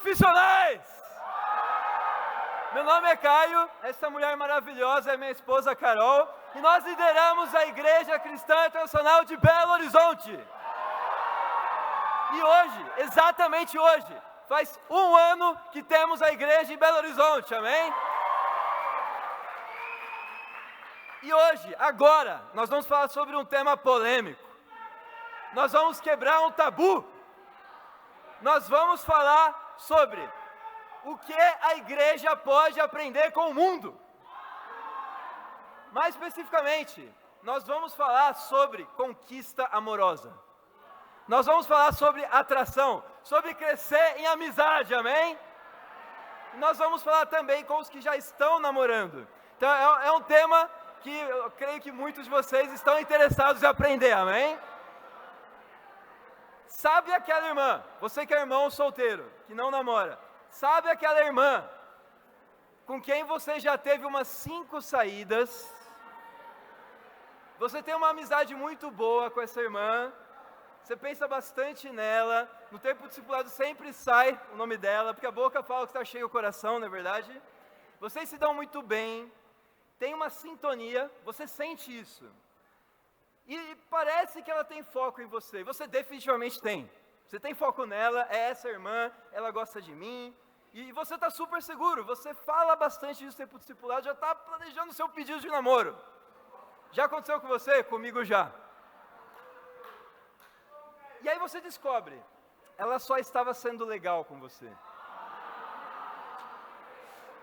profissionais! Meu nome é Caio, essa mulher maravilhosa é minha esposa Carol, e nós lideramos a Igreja Cristã Internacional de Belo Horizonte. E hoje, exatamente hoje, faz um ano que temos a igreja em Belo Horizonte, amém? E hoje, agora, nós vamos falar sobre um tema polêmico. Nós vamos quebrar um tabu. Nós vamos falar sobre o que a igreja pode aprender com o mundo. Mais especificamente, nós vamos falar sobre conquista amorosa. Nós vamos falar sobre atração, sobre crescer em amizade, amém? E nós vamos falar também com os que já estão namorando. Então é um tema que eu creio que muitos de vocês estão interessados em aprender, amém? Sabe aquela irmã, você que é irmão solteiro, que não namora, sabe aquela irmã com quem você já teve umas 5 saídas, você tem uma amizade muito boa com essa irmã, você pensa bastante nela, no tempo discipulado sempre sai o nome dela, porque a boca fala que está cheio o coração, não é verdade? Vocês se dão muito bem, tem uma sintonia, você sente isso. E parece que ela tem foco em você, você definitivamente tem. Você tem foco nela, é essa irmã, ela gosta de mim, e você está super seguro, você fala bastante disso no tempo discipulado, já está planejando o seu pedido de namoro. Já aconteceu com você? Comigo já. E aí você descobre, ela só estava sendo legal com você.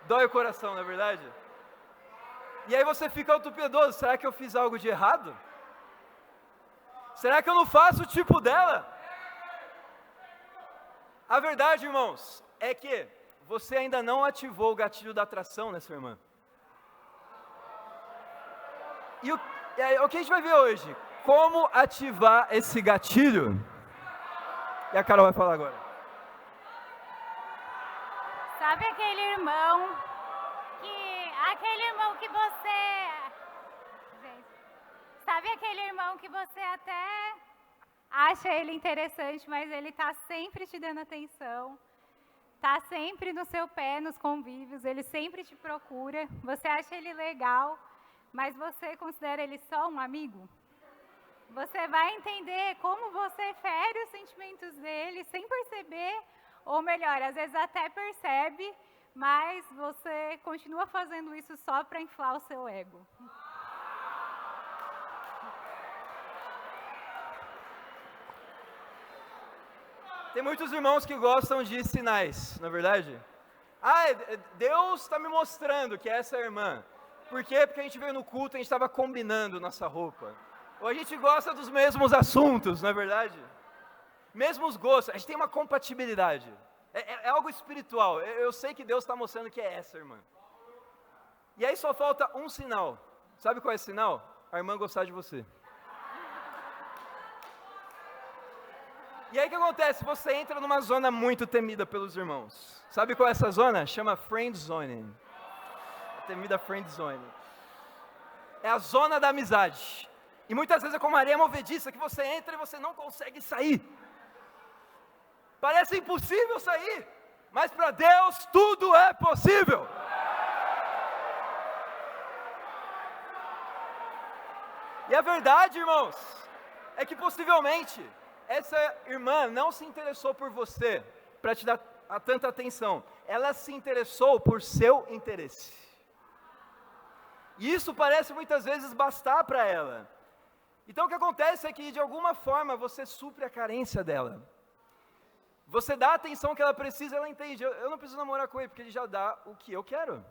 Dói o coração, não é verdade? E aí você fica autopiedoso, será que eu fiz algo de errado? Será que eu não faço o tipo dela? A verdade, irmãos, é que você ainda não ativou o gatilho da atração nessa irmã. E o que a gente vai ver hoje? Como ativar esse gatilho? E a Carol vai falar agora. Sabe aquele irmão que você... Gente, sabe aquele irmão que você até acha ele interessante, mas ele está sempre te dando atenção, está sempre no seu pé, nos convívios, ele sempre te procura, você acha ele legal, mas você considera ele só um amigo? Você vai entender como você fere os sentimentos dele sem perceber, ou melhor, às vezes até percebe, mas você continua fazendo isso só para inflar o seu ego. Tem muitos irmãos que gostam de sinais, não é verdade? Deus está me mostrando que é essa irmã. Por quê? Porque a gente veio no culto e a gente estava combinando nossa roupa. Ou a gente gosta dos mesmos assuntos, não é verdade? Mesmos gostos, a gente tem uma compatibilidade. É algo espiritual. Eu sei que Deus está mostrando que é essa irmã. E aí só falta um sinal. Sabe qual é esse sinal? A irmã gostar de você. E aí o que acontece? Você entra numa zona muito temida pelos irmãos. Sabe qual é essa zona? Chama friend zone. A temida friend zone. É a zona da amizade. E muitas vezes é como a areia movediça, que você entra e você não consegue sair. Parece impossível sair, mas para Deus tudo é possível. E a verdade, irmãos, é que possivelmente essa irmã não se interessou por você para te dar tanta atenção. Ela se interessou por seu interesse. E isso parece muitas vezes bastar para ela. Então o que acontece é que de alguma forma você supre a carência dela. Você dá a atenção que ela precisa, ela entende, eu não preciso namorar com ele, porque ele já dá o que eu quero.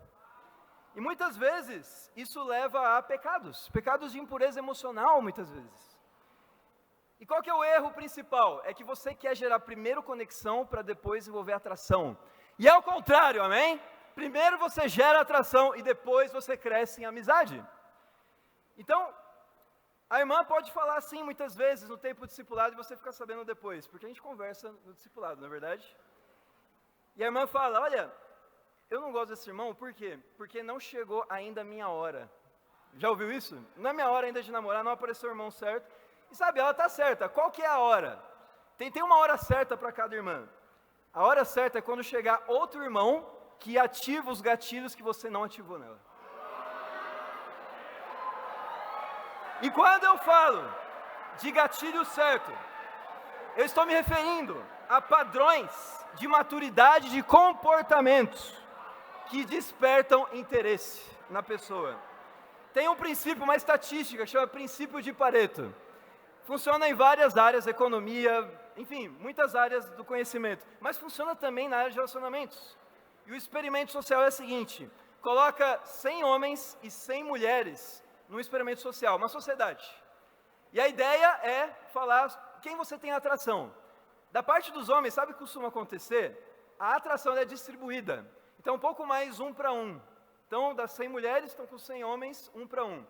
E muitas vezes, isso leva a pecados de impureza emocional, muitas vezes. E qual que é o erro principal? É que você quer gerar primeiro conexão, para depois desenvolver atração. E é o contrário, amém? Primeiro você gera atração, e depois você cresce em amizade. Então, a irmã pode falar assim muitas vezes no tempo discipulado e você fica sabendo depois, porque a gente conversa no discipulado, não é verdade? E a irmã fala, olha, eu não gosto desse irmão, por quê? Porque não chegou ainda a minha hora. Já ouviu isso? Não é minha hora ainda de namorar, não apareceu o irmão certo. E sabe, ela está certa, qual que é a hora? Tem uma hora certa para cada irmã. A hora certa é quando chegar outro irmão que ativa os gatilhos que você não ativou nela. E quando eu falo de gatilho certo, eu estou me referindo a padrões de maturidade de comportamentos que despertam interesse na pessoa. Tem um princípio, uma estatística, que chama princípio de Pareto. Funciona em várias áreas, economia, enfim, muitas áreas do conhecimento. Mas funciona também na área de relacionamentos. E o experimento social é o seguinte: coloca 100 homens e 100 mulheres num experimento social, uma sociedade. E a ideia é falar quem você tem atração. Da parte dos homens, sabe o que costuma acontecer? A atração é distribuída. Então, um pouco mais 1 para 1. Então, das 100 mulheres, estão com 100 homens, 1 para 1.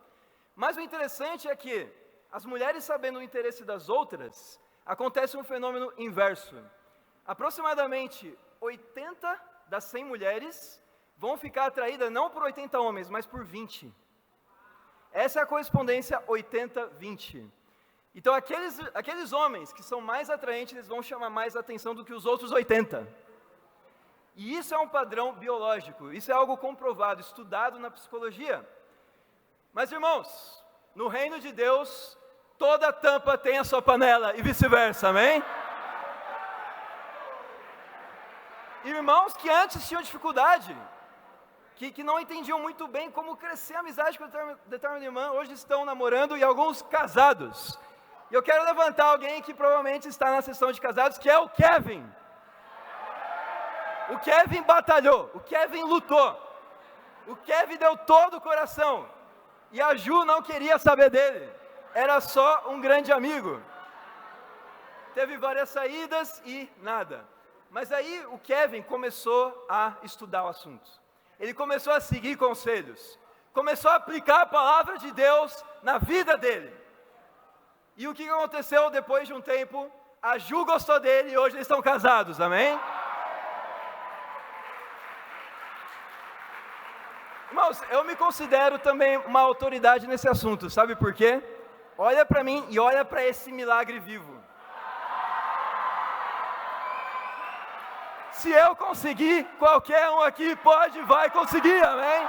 Mas o interessante é que, as mulheres sabendo o interesse das outras, acontece um fenômeno inverso. Aproximadamente 80 das 100 mulheres vão ficar atraídas não por 80 homens, mas por 20. Essa é a correspondência 80-20. Então, aqueles homens que são mais atraentes, eles vão chamar mais atenção do que os outros 80. E isso é um padrão biológico, isso é algo comprovado, estudado na psicologia. Mas, irmãos, no reino de Deus, toda tampa tem a sua panela e vice-versa, amém? Irmãos que antes tinham dificuldade, que não entendiam muito bem como crescer a amizade com determinada irmã, hoje estão namorando e alguns casados. E eu quero levantar alguém que provavelmente está na sessão de casados, que é o Kevin. O Kevin batalhou, o Kevin lutou, o Kevin deu todo o coração, e a Ju não queria saber dele, era só um grande amigo. Teve várias saídas e nada. Mas aí o Kevin começou a estudar o assunto, ele começou a seguir conselhos, começou a aplicar a palavra de Deus na vida dele. E o que aconteceu depois de um tempo? A Ju gostou dele e hoje eles estão casados, amém? Irmãos, eu me considero também uma autoridade nesse assunto, sabe por quê? Olha para mim e olha para esse milagre vivo. Se eu conseguir, qualquer um aqui pode, vai conseguir, amém?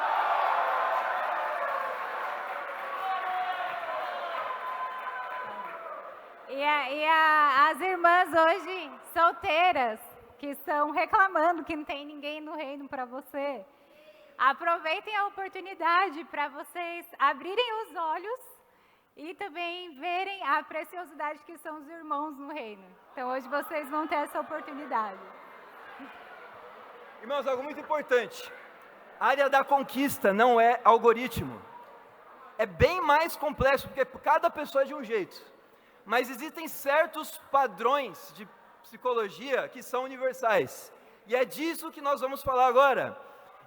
As irmãs hoje solteiras, que estão reclamando que não tem ninguém no reino para você, aproveitem a oportunidade para vocês abrirem os olhos e também verem a preciosidade que são os irmãos no reino. Então hoje vocês vão ter essa oportunidade. Irmãos, algo muito importante. A área da conquista não é algoritmo. É bem mais complexo, porque cada pessoa é de um jeito. Mas existem certos padrões de psicologia que são universais. E é disso que nós vamos falar agora.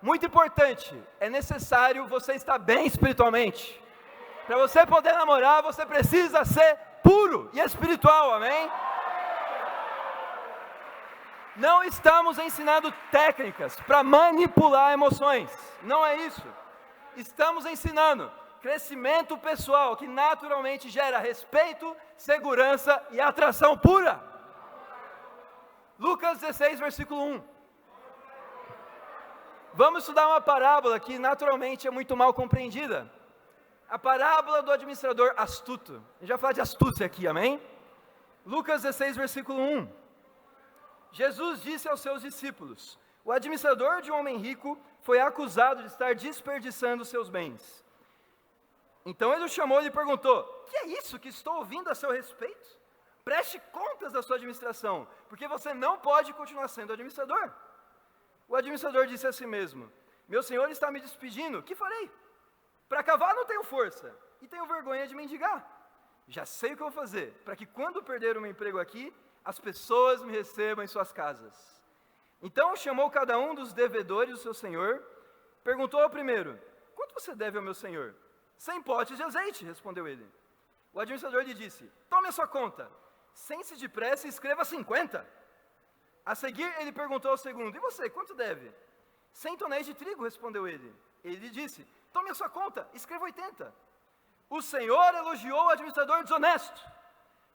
Muito importante, é necessário você estar bem espiritualmente. Para você poder namorar, você precisa ser puro e espiritual, amém? Não estamos ensinando técnicas para manipular emoções, não é isso. Estamos ensinando crescimento pessoal que naturalmente gera respeito, segurança e atração pura. Lucas 16, versículo 1. Vamos estudar uma parábola que naturalmente é muito mal compreendida. A parábola do administrador astuto. A gente vai falar de astúcia aqui, amém? Lucas 16, versículo 1. Jesus disse aos seus discípulos: o administrador de um homem rico foi acusado de estar desperdiçando seus bens. Então ele o chamou e lhe perguntou: que é isso que estou ouvindo a seu respeito? Preste contas da sua administração, porque você não pode continuar sendo administrador. O administrador disse a si mesmo: meu senhor está me despedindo, que farei? Para cavar não tenho força, e tenho vergonha de mendigar. Já sei o que eu vou fazer, para que quando perder o meu emprego aqui, as pessoas me recebam em suas casas. Então chamou cada um dos devedores do seu senhor, perguntou ao primeiro: quanto você deve ao meu senhor? 100 potes de azeite, respondeu ele. O administrador lhe disse: tome a sua conta, sente-se depressa e escreva 50. A seguir ele perguntou ao segundo: e você, quanto deve? 100 tonéis de trigo, respondeu ele. Ele lhe disse: tome a sua conta, escreva 80. O senhor elogiou o administrador desonesto,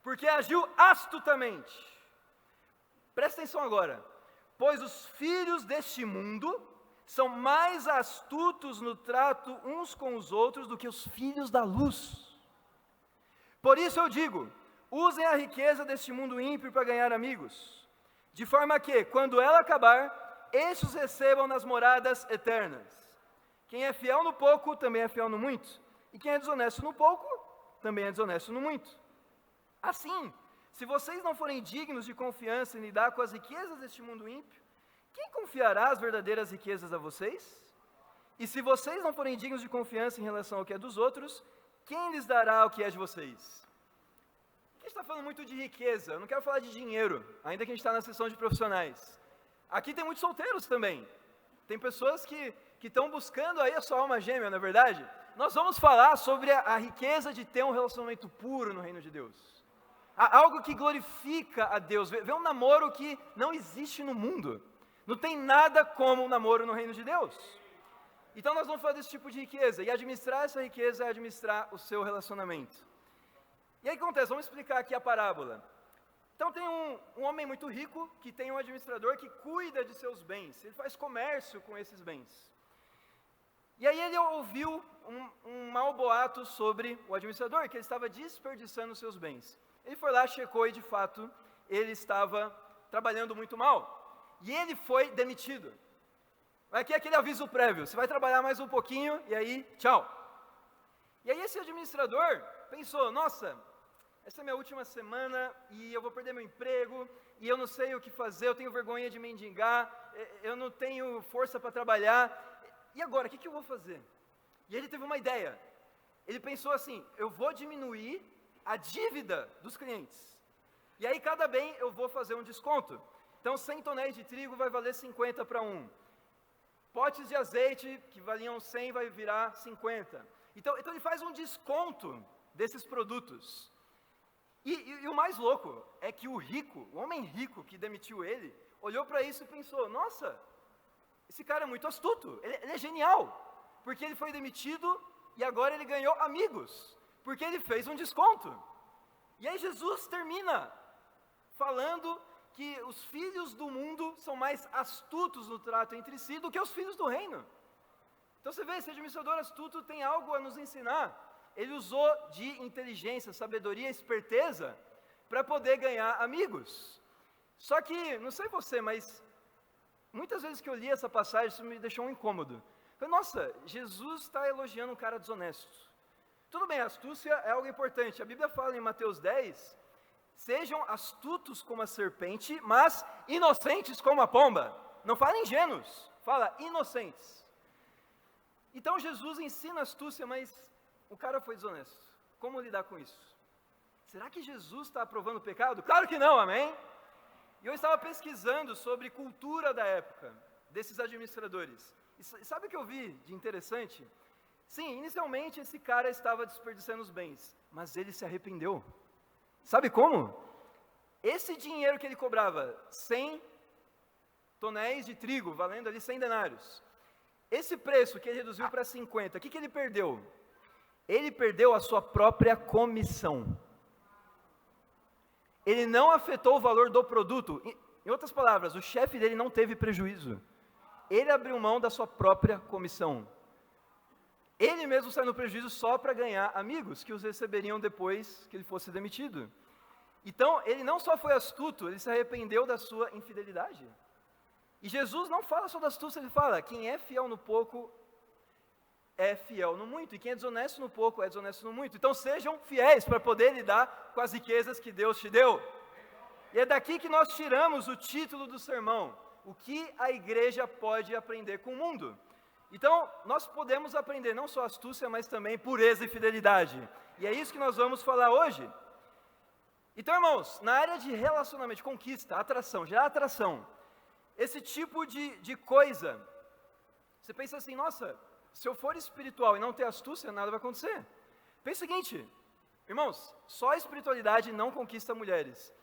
porque agiu astutamente. Presta atenção agora. pois os filhos deste mundo são mais astutos no trato uns com os outros do que os filhos da luz. Por isso eu digo, usem a riqueza deste mundo ímpio para ganhar amigos, de forma que, quando ela acabar, estes recebam nas moradas eternas. Quem é fiel no pouco, também é fiel no muito, e quem é desonesto no pouco, também é desonesto no muito. Assim, se vocês não forem dignos de confiança em lidar com as riquezas deste mundo ímpio, quem confiará as verdadeiras riquezas a vocês? E se vocês não forem dignos de confiança em relação ao que é dos outros, quem lhes dará o que é de vocês? A gente está falando muito de riqueza, eu não quero falar de dinheiro, ainda que a gente está na sessão de profissionais. Aqui tem muitos solteiros também, tem pessoas que estão buscando aí a sua alma gêmea, não é verdade? Nós vamos falar sobre a riqueza de ter um relacionamento puro no reino de Deus. Algo que glorifica a Deus, ver um namoro que não existe no mundo. Não tem nada como um namoro no reino de Deus. Então nós vamos falar desse tipo de riqueza, e administrar essa riqueza é administrar o seu relacionamento. E aí o que acontece? Vamos explicar aqui a parábola. Então tem um homem muito rico, que tem um administrador que cuida de seus bens, ele faz comércio com esses bens. E aí ele ouviu um mau boato sobre o administrador, que ele estava desperdiçando os seus bens. Ele foi lá, checou e de fato ele estava trabalhando muito mal. E ele foi demitido. Aqui é aquele aviso prévio, você vai trabalhar mais um pouquinho e aí, tchau. E aí esse administrador pensou, nossa, essa é minha última semana e eu vou perder meu emprego, e eu não sei o que fazer, eu tenho vergonha de mendigar, eu não tenho força para trabalhar, e agora, o que eu vou fazer? E ele teve uma ideia, ele pensou assim, eu vou diminuir a dívida dos clientes, e aí cada bem eu vou fazer um desconto. Então 100 tonéis de trigo vai valer 50 para 1. Potes de azeite, que valiam 100, vai virar 50. Então ele faz um desconto desses produtos. E o mais louco é que o homem rico que demitiu ele, olhou para isso e pensou, nossa, esse cara é muito astuto, ele é genial, porque ele foi demitido e agora ele ganhou amigos, porque ele fez um desconto. E aí Jesus termina falando que os filhos do mundo são mais astutos no trato entre si do que os filhos do reino. Então você vê, esse administrador astuto tem algo a nos ensinar. Ele usou de inteligência, sabedoria, esperteza para poder ganhar amigos. Só que, não sei você, mas muitas vezes que eu li essa passagem, isso me deixou um incômodo. Eu falei, nossa, Jesus está elogiando um cara desonesto. Tudo bem, astúcia é algo importante. A Bíblia fala em Mateus 10, sejam astutos como a serpente, mas inocentes como a pomba. Não fala ingênuos, fala inocentes. Então Jesus ensina astúcia, mas o cara foi desonesto. Como lidar com isso? Será que Jesus está aprovando o pecado? Claro que não, amém? E eu estava pesquisando sobre cultura da época, desses administradores. E sabe o que eu vi de interessante? Sim, inicialmente esse cara estava desperdiçando os bens, mas ele se arrependeu. Sabe como? Esse dinheiro que ele cobrava, 100 tonéis de trigo, valendo ali 100 denários. Esse preço que ele reduziu para 50, o que ele perdeu? Ele perdeu a sua própria comissão. Ele não afetou o valor do produto. Em outras palavras, o chefe dele não teve prejuízo. Ele abriu mão da sua própria comissão. Ele mesmo saiu no prejuízo só para ganhar amigos que os receberiam depois que ele fosse demitido. Então, ele não só foi astuto, ele se arrependeu da sua infidelidade. E Jesus não fala só da astúcia, ele fala, quem é fiel no pouco é fiel no muito, e quem é desonesto no pouco é desonesto no muito. Então sejam fiéis para poder lidar com as riquezas que Deus te deu. E é daqui que nós tiramos o título do sermão, o que a igreja pode aprender com o mundo. Então, nós podemos aprender não só astúcia, mas também pureza e fidelidade. E é isso que nós vamos falar hoje. Então, irmãos, na área de relacionamento, de conquista, atração, gerar atração, esse tipo de coisa, você pensa assim, nossa, se eu for espiritual e não ter astúcia, nada vai acontecer. Pensa o seguinte, irmãos, só a espiritualidade não conquista mulheres.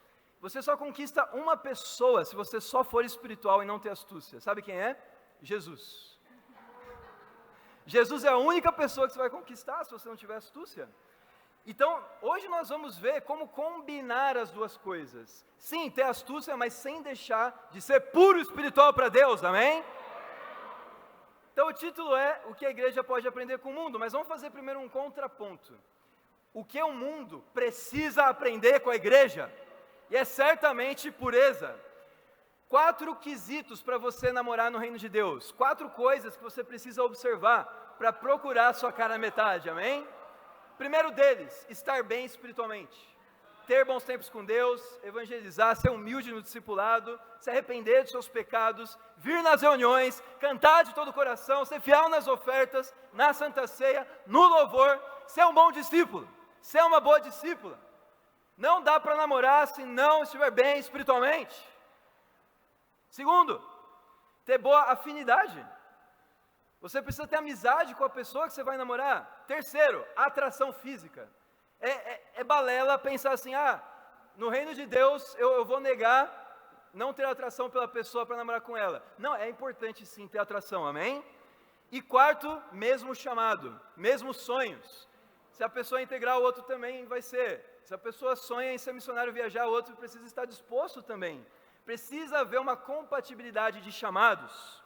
Você só conquista uma pessoa se você só for espiritual e não ter astúcia. Sabe quem é? Jesus. Jesus é a única pessoa que você vai conquistar se você não tiver astúcia. Então, hoje nós vamos ver como combinar as duas coisas. Sim, ter astúcia, mas sem deixar de ser puro espiritual para Deus, amém? Então o título é o que a igreja pode aprender com o mundo, mas vamos fazer primeiro um contraponto. O que o mundo precisa aprender com a igreja? E é certamente pureza. 4 quesitos para você namorar no reino de Deus. 4 coisas que você precisa observar para procurar sua cara metade, amém? Primeiro deles, estar bem espiritualmente. Ter bons tempos com Deus, evangelizar, ser humilde no discipulado, se arrepender dos seus pecados, vir nas reuniões, cantar de todo o coração, ser fiel nas ofertas, na Santa Ceia, no louvor, ser um bom discípulo, ser uma boa discípula. Não dá para namorar se não estiver bem espiritualmente. Segundo, ter boa afinidade. Você precisa ter amizade com a pessoa que você vai namorar. Terceiro, atração física. É balela pensar assim, no reino de Deus eu vou negar não ter atração pela pessoa para namorar com ela. Não, é importante sim ter atração, amém? E quarto, mesmo chamado, mesmos sonhos. Se a pessoa integrar, o outro também vai ser. Se a pessoa sonha em ser missionário, viajar, o outro precisa estar disposto também. Precisa haver uma compatibilidade de chamados.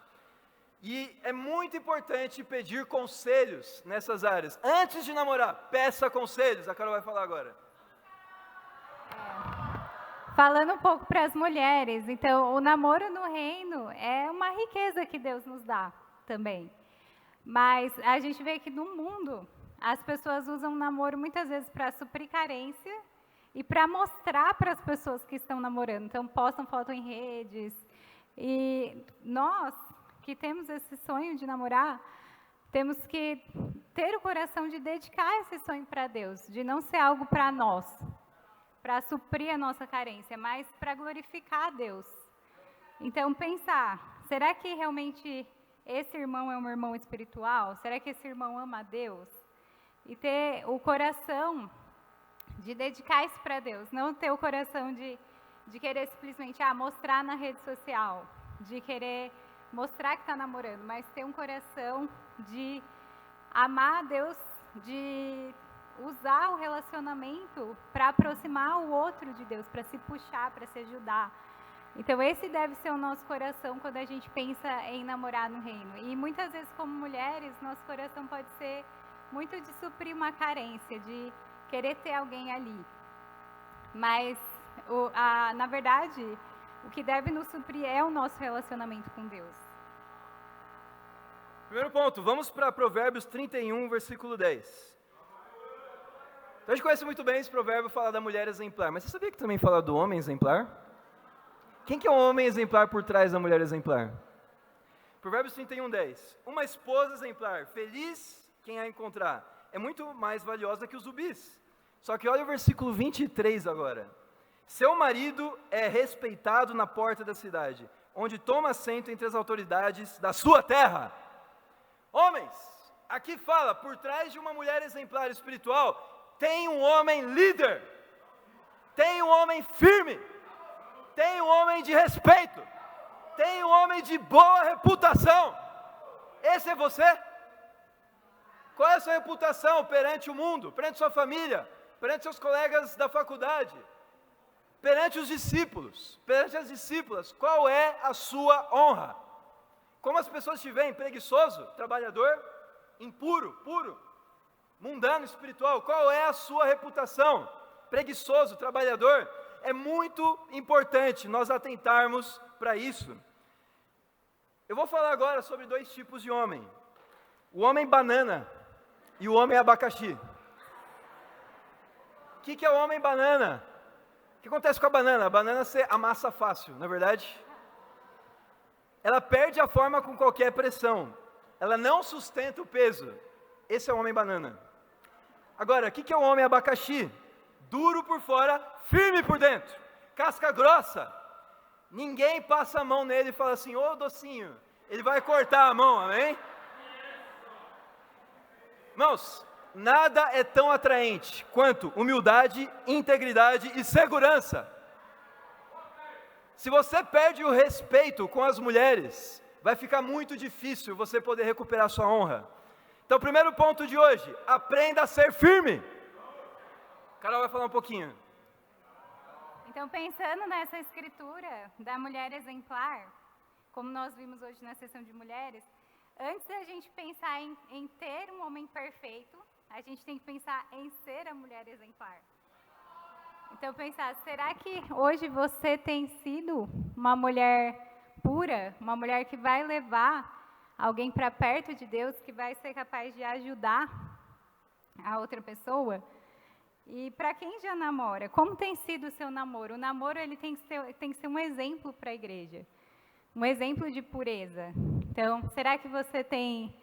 E é muito importante pedir conselhos nessas áreas. Antes de namorar, peça conselhos. A Carol vai falar agora. Falando um pouco para as mulheres, então, o namoro no reino é uma riqueza que Deus nos dá também. Mas a gente vê que no mundo, as pessoas usam o namoro muitas vezes para suprir carência e para mostrar para as pessoas que estão namorando. Então, postam foto em redes. E nós, que temos esse sonho de namorar, temos que ter o coração de dedicar esse sonho para Deus, de não ser algo para nós, para suprir a nossa carência, mas para glorificar a Deus. Então, pensar, será que realmente esse irmão é um irmão espiritual? Será que esse irmão ama a Deus? E ter o coração de dedicar isso para Deus, não ter o coração de querer simplesmente mostrar na rede social, de querer mostrar que está namorando, mas ter um coração de amar a Deus, de usar o relacionamento para aproximar o outro de Deus, para se puxar, para se ajudar. Então esse deve ser o nosso coração quando a gente pensa em namorar no reino. E muitas vezes como mulheres, nosso coração pode ser muito de suprir uma carência, de querer ter alguém ali. Mas, na verdade, o que deve nos suprir é o nosso relacionamento com Deus. Primeiro ponto, vamos para Provérbios 31, versículo 10. Então a gente conhece muito bem esse provérbio, fala da mulher exemplar, mas você sabia que também fala do homem exemplar? Quem que é o homem exemplar por trás da mulher exemplar? Provérbios 31, 10. Uma esposa exemplar, feliz quem a encontrar, é muito mais valiosa que os rubis. Só que olha o versículo 23 agora. Seu marido é respeitado na porta da cidade, onde toma assento entre as autoridades da sua terra. Homens, aqui fala, por trás de uma mulher exemplar espiritual, tem um homem líder, tem um homem firme, tem um homem de respeito, tem um homem de boa reputação. Esse é você? Qual é a sua reputação perante o mundo, perante sua família, perante seus colegas da faculdade, perante os discípulos, perante as discípulas? Qual é a sua honra? Como as pessoas te veem? Preguiçoso, trabalhador, impuro, puro, mundano, espiritual? Qual é a sua reputação? Preguiçoso, trabalhador? É muito importante nós atentarmos para isso. Eu vou falar agora sobre 2 tipos de homem. O homem banana e o homem abacaxi. O que é o homem banana? O que acontece com a banana? A banana você amassa fácil, não é verdade? Ela perde a forma com qualquer pressão. Ela não sustenta o peso. Esse é o homem banana. Agora, o que é o homem abacaxi? Duro por fora, firme por dentro. Casca grossa. Ninguém passa a mão nele e fala assim, ô docinho. Ele vai cortar a mão, amém? Irmãos, nada é tão atraente quanto humildade, integridade e segurança. Se você perde o respeito com as mulheres, vai ficar muito difícil você poder recuperar sua honra. Então, primeiro ponto de hoje, aprenda a ser firme. Carol vai falar um pouquinho. Então, pensando nessa escritura da mulher exemplar, como nós vimos hoje na sessão de mulheres, antes da gente pensar em ter um homem perfeito, a gente tem que pensar em ser a mulher exemplar. Então, pensar, será que hoje você tem sido uma mulher pura, uma mulher que vai levar alguém para perto de Deus, que vai ser capaz de ajudar a outra pessoa? E para quem já namora, como tem sido o seu namoro? O namoro ele tem que ser um exemplo para a igreja, um exemplo de pureza. Então, será que você tem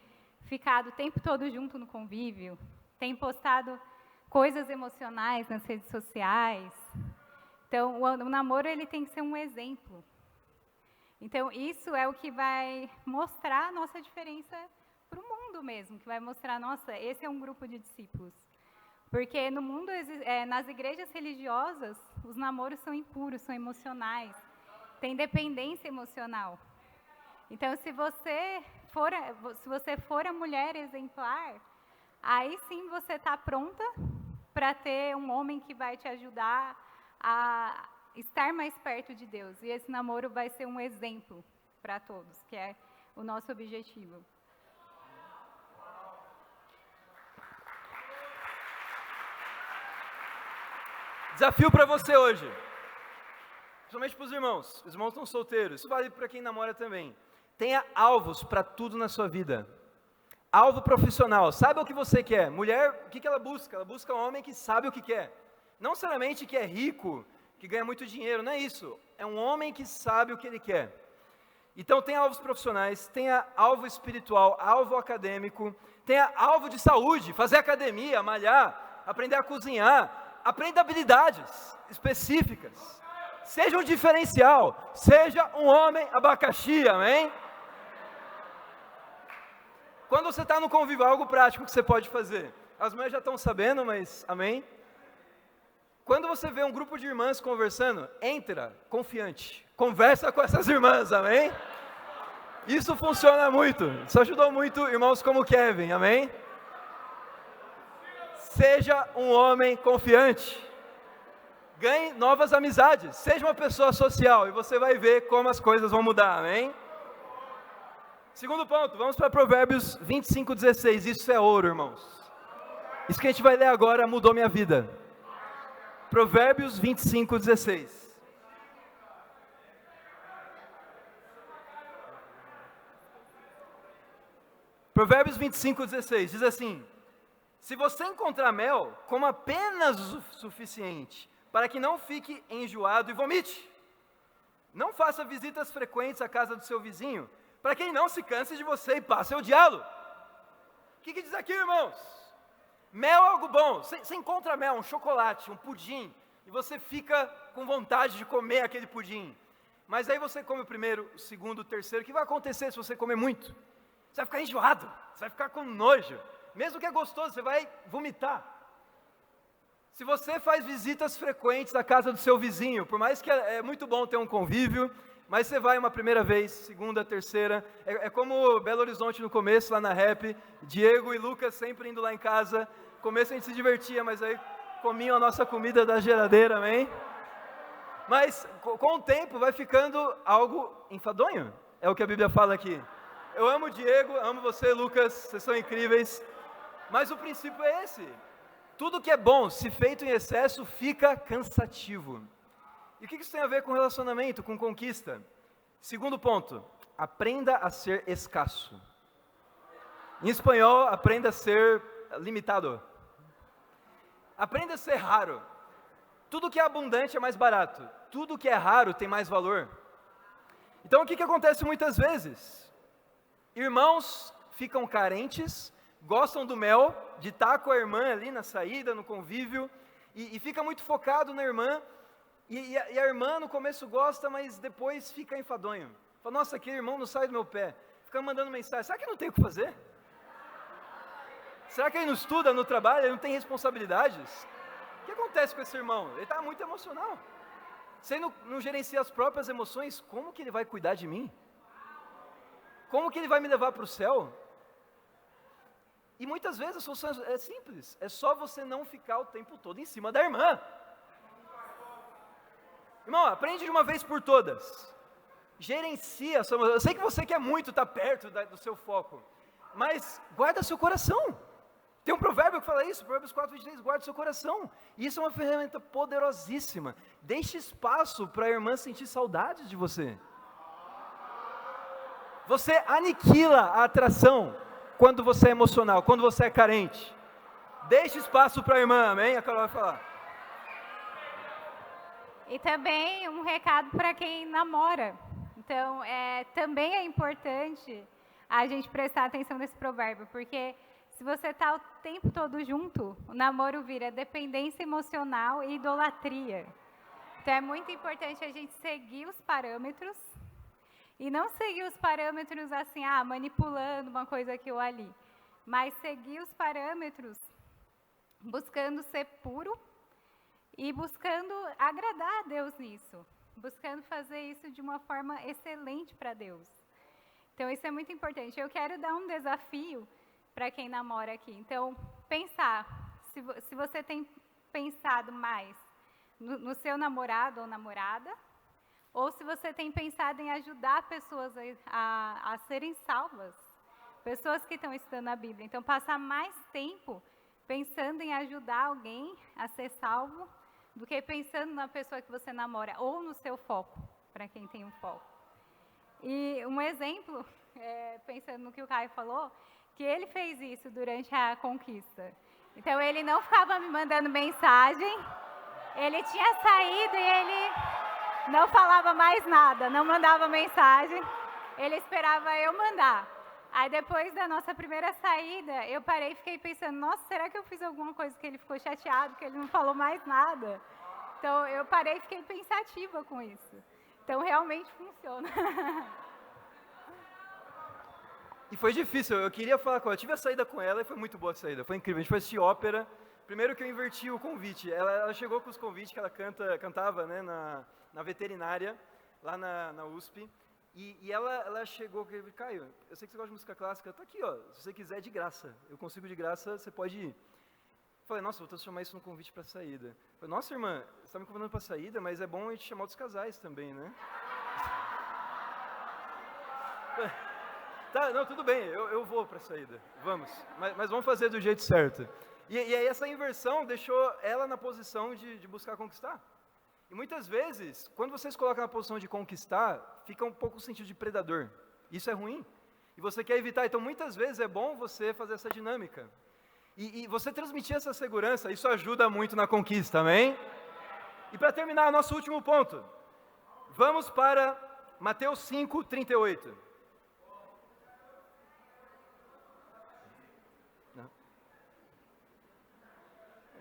ficado o tempo todo junto no convívio? Tem postado coisas emocionais nas redes sociais? Então, o namoro ele tem que ser um exemplo. Então, isso é o que vai mostrar a nossa diferença para o mundo mesmo, que vai mostrar, nossa, esse é um grupo de discípulos. Porque no mundo, nas igrejas religiosas, os namoros são impuros, são emocionais, tem dependência emocional. Então, se você for a mulher exemplar, aí sim você está pronta para ter um homem que vai te ajudar a estar mais perto de Deus. E esse namoro vai ser um exemplo para todos, que é o nosso objetivo. Desafio para você hoje, principalmente para os irmãos. Os irmãos estão solteiros, isso vale para quem namora também. Tenha alvos para tudo na sua vida. Alvo profissional, saiba o que você quer. Mulher, o que ela busca? Ela busca um homem que sabe o que quer. Não necessariamente que é rico, que ganha muito dinheiro, não é isso. É um homem que sabe o que ele quer. Então tenha alvos profissionais, tenha alvo espiritual, alvo acadêmico, tenha alvo de saúde, fazer academia, malhar, aprender a cozinhar. Aprenda habilidades específicas. Seja um diferencial. Seja um homem abacaxi, amém? Quando você está no convívio, algo prático que você pode fazer. As mães já estão sabendo, mas amém? Quando você vê um grupo de irmãs conversando, entra confiante. Conversa com essas irmãs, amém? Isso funciona muito. Isso ajudou muito irmãos como Kevin, amém? Seja um homem confiante. Ganhe novas amizades. Seja uma pessoa social e você vai ver como as coisas vão mudar, amém? Segundo ponto, vamos para Provérbios 25:16. Isso é ouro, irmãos. Isso que a gente vai ler agora mudou minha vida. Provérbios 25:16. Provérbios 25:16 diz assim: se você encontrar mel, coma apenas o suficiente, para que não fique enjoado e vomite. Não faça visitas frequentes à casa do seu vizinho, para que ele não se canse de você e passe a odiá-lo. O que diz aqui, irmãos? Mel é algo bom. Você encontra mel, um chocolate, um pudim, e você fica com vontade de comer aquele pudim. Mas aí você come o primeiro, o segundo, o terceiro. O que vai acontecer se você comer muito? Você vai ficar enjoado, você vai ficar com nojo. Mesmo que é gostoso, você vai vomitar. Se você faz visitas frequentes à casa do seu vizinho, por mais que é muito bom ter um convívio, mas você vai uma primeira vez, segunda, terceira, é como Belo Horizonte no começo, lá na Rap, Diego e Lucas sempre indo lá em casa, no começo a gente se divertia, mas aí comiam a nossa comida da geladeira, amém? Mas com o tempo vai ficando algo enfadonho, é o que a Bíblia fala aqui. Eu amo o Diego, amo você, Lucas, vocês são incríveis. Mas o princípio é esse. Tudo que é bom, se feito em excesso, fica cansativo. E o que isso tem a ver com relacionamento, com conquista? Segundo ponto, aprenda a ser escasso. Em espanhol, aprenda a ser limitado. Aprenda a ser raro. Tudo que é abundante é mais barato. Tudo que é raro tem mais valor. Então o que acontece muitas vezes? Irmãos ficam carentes, gostam do mel, de estar com a irmã ali na saída, no convívio, e fica muito focado na irmã, e a irmã no começo gosta, mas depois fica enfadonho. Fala, nossa, aquele irmão não sai do meu pé. Fica mandando mensagem, será que ele não tem o que fazer? Será que ele não estuda no trabalho, ele não tem responsabilidades? O que acontece com esse irmão? Ele está muito emocional. Se ele não gerencia as próprias emoções, como que ele vai cuidar de mim? Como que ele vai me levar para o céu? E muitas vezes a solução é simples, é só você não ficar o tempo todo em cima da irmã. Irmão, aprende de uma vez por todas. Gerencia a sua emoção. Eu sei que você quer muito estar perto do seu foco, mas guarda seu coração. Tem um provérbio que fala isso, Provérbios 4:23, guarda seu coração. E isso é uma ferramenta poderosíssima. Deixe espaço para a irmã sentir saudades de você. Você aniquila a atração quando você é emocional, quando você é carente. Deixe espaço para a irmã, amém? A Carol vai falar. E também um recado para quem namora. Então, também é importante a gente prestar atenção nesse provérbio, porque se você está o tempo todo junto, o namoro vira dependência emocional e idolatria. Então, é muito importante a gente seguir os parâmetros e não seguir os parâmetros assim, manipulando uma coisa aqui ou ali, mas seguir os parâmetros buscando ser puro e buscando agradar a Deus nisso, buscando fazer isso de uma forma excelente para Deus. Então, isso é muito importante. Eu quero dar um desafio para quem namora aqui. Então, pensar, se você tem pensado mais no seu namorado ou namorada, ou se você tem pensado em ajudar pessoas a serem salvas, pessoas que estão estudando a Bíblia. Então, passar mais tempo pensando em ajudar alguém a ser salvo, do que pensando na pessoa que você namora, ou no seu foco, para quem tem um foco. E um exemplo, pensando no que o Caio falou, que ele fez isso durante a conquista. Então, ele não ficava me mandando mensagem, ele tinha saído e ele não falava mais nada, não mandava mensagem, ele esperava eu mandar. Aí, depois da nossa primeira saída, eu parei e fiquei pensando, nossa, será que eu fiz alguma coisa que ele ficou chateado, que ele não falou mais nada? Então, eu parei e fiquei pensativa com isso. Então, realmente funciona. E foi difícil, eu queria falar com ela, eu tive a saída com ela e foi muito boa a saída, foi incrível, a gente foi assistir ópera. Primeiro que eu inverti o convite, ela chegou com os convites que ela cantava, né, na veterinária, lá na USP, e ela chegou e falou, Caio, eu sei que você gosta de música clássica, tá aqui, ó, se você quiser de graça, eu consigo de graça, você pode ir. Eu falei, nossa, vou transformar isso num convite para saída. Eu falei, nossa, irmã, você está me convidando para saída, mas é bom a gente chamar outros casais também, né? Tá, não, tudo bem, eu vou para a saída, vamos, mas vamos fazer do jeito certo. E aí essa inversão deixou ela na posição de buscar conquistar. E muitas vezes, quando você se coloca na posição de conquistar, fica um pouco o sentido de predador. Isso é ruim. E você quer evitar, então muitas vezes é bom você fazer essa dinâmica. E você transmitir essa segurança, isso ajuda muito na conquista, amém? E para terminar, nosso último ponto. Vamos para Mateus 5:38.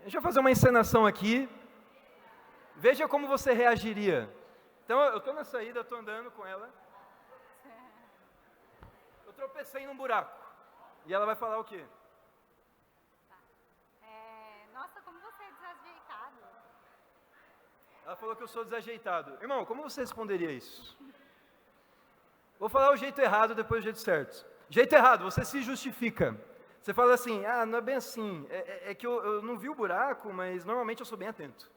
Deixa eu fazer uma encenação aqui. Veja como você reagiria. Então, eu estou na saída, estou andando com ela. Eu tropecei num buraco. E ela vai falar o quê? Nossa, como você é desajeitado. Ela falou que eu sou desajeitado. Irmão, como você responderia isso? Vou falar o jeito errado, depois o jeito certo. Jeito errado, você se justifica. Você fala assim, não é bem assim, é que eu não vi o buraco, mas normalmente eu sou bem atento.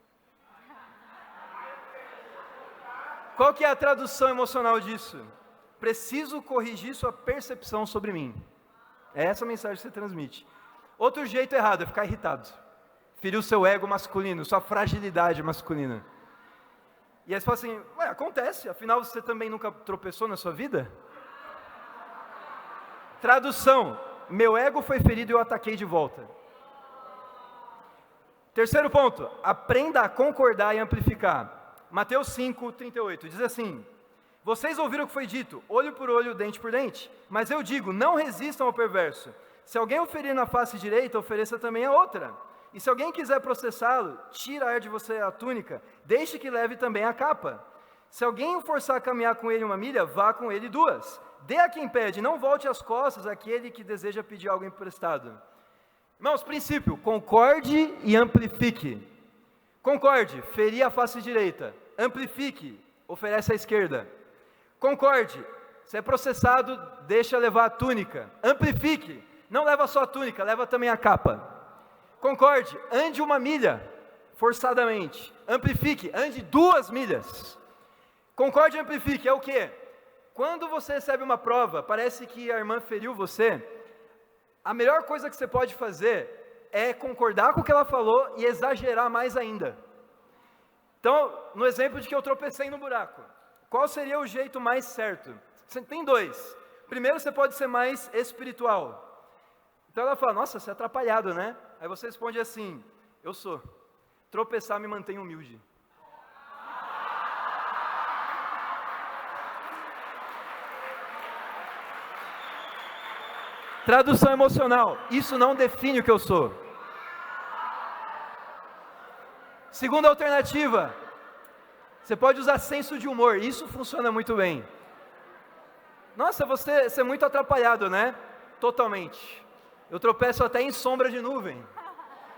Qual que é a tradução emocional disso? Preciso corrigir sua percepção sobre mim. É essa a mensagem que você transmite. Outro jeito errado é ficar irritado. Ferir o seu ego masculino, sua fragilidade masculina. E aí você fala assim, acontece, afinal você também nunca tropeçou na sua vida? Tradução. Meu ego foi ferido e eu ataquei de volta. Terceiro ponto, aprenda a concordar e amplificar. Mateus 5:38 diz assim, vocês ouviram o que foi dito, olho por olho, dente por dente, mas eu digo, não resistam ao perverso. Se alguém o ferir na face direita, ofereça também a outra. E se alguém quiser processá-lo, tira de você a túnica, deixe que leve também a capa. Se alguém o forçar a caminhar com ele 1 milha, vá com ele 2. Dê a quem pede, não volte as costas àquele que deseja pedir algo emprestado. Irmãos, princípio, concorde e amplifique. Concorde, ferir a face direita. Amplifique, oferece a esquerda. Concorde, se é processado, deixa levar a túnica. Amplifique, Não leva só a túnica, leva também a capa. Concorde, ande 1 milha, forçadamente. Amplifique, ande 2 milhas. Concorde e amplifique, é o quê? Quando você recebe uma prova, parece que a irmã feriu você, a melhor coisa que você pode fazer é concordar com o que ela falou e exagerar mais ainda. Então, no exemplo de que eu tropecei no buraco, qual seria o jeito mais certo? Tem 2. Primeiro, você pode ser mais espiritual. Então ela fala, nossa, você é atrapalhado, né? Aí você responde assim, eu sou. Tropeçar me mantém humilde. Tradução emocional, isso não define o que eu sou. Segunda alternativa, você pode usar senso de humor, isso funciona muito bem. Nossa, você é muito atrapalhado, né? Totalmente. Eu tropeço até em sombra de nuvem.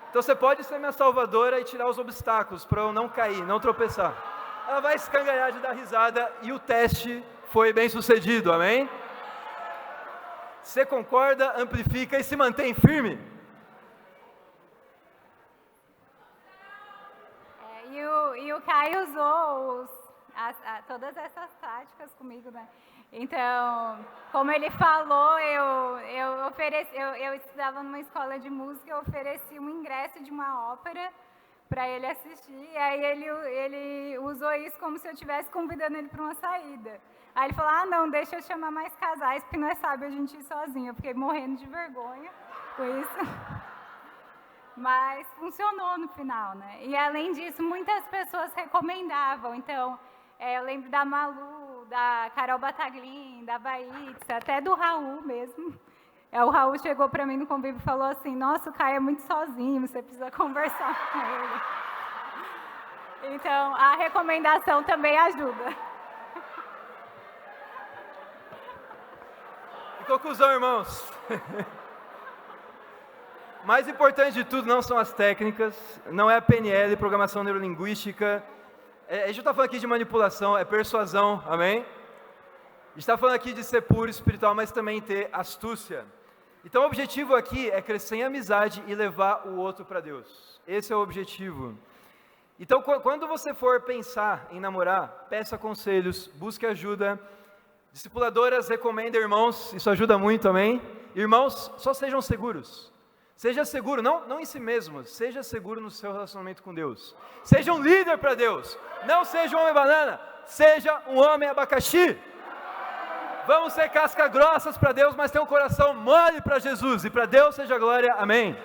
Então você pode ser minha salvadora e tirar os obstáculos para eu não cair, não tropeçar. Ela vai escangalhar de dar risada e o teste foi bem sucedido, amém? Você concorda, amplifica e se mantém firme? E o Caio usou todas essas táticas comigo, né? Então, como ele falou, eu estudava numa escola de música, eu ofereci um ingresso de uma ópera para ele assistir, e aí ele usou isso como se eu estivesse convidando ele para uma saída. Aí ele falou, não, deixa eu chamar mais casais, porque não é sábio a gente ir sozinho. Eu fiquei morrendo de vergonha com isso. Mas funcionou no final, né? E além disso, muitas pessoas recomendavam. Então, eu lembro da Malu, da Carol Bataglin, da Baitz, até do Raul mesmo. O Raul chegou para mim no convívio e falou assim, nossa, o Caio é muito sozinho, você precisa conversar com ele. Então, a recomendação também ajuda. Conclusão, irmãos. Mais importante de tudo não são as técnicas, não é a PNL, programação neurolinguística. A gente não está falando aqui de manipulação, é persuasão, amém? A gente está falando aqui de ser puro espiritual, mas também ter astúcia. Então o objetivo aqui é crescer em amizade e levar o outro para Deus. Esse é o objetivo. Então quando você for pensar em namorar, peça conselhos, busque ajuda. Discipuladoras recomendam irmãos, isso ajuda muito, amém? Irmãos, só sejam seguros. Seja seguro, não em si mesmo, seja seguro no seu relacionamento com Deus. Seja um líder para Deus, não seja um homem banana, seja um homem abacaxi. Vamos ser casca grossas para Deus, mas ter um coração mole para Jesus, e para Deus seja glória, amém.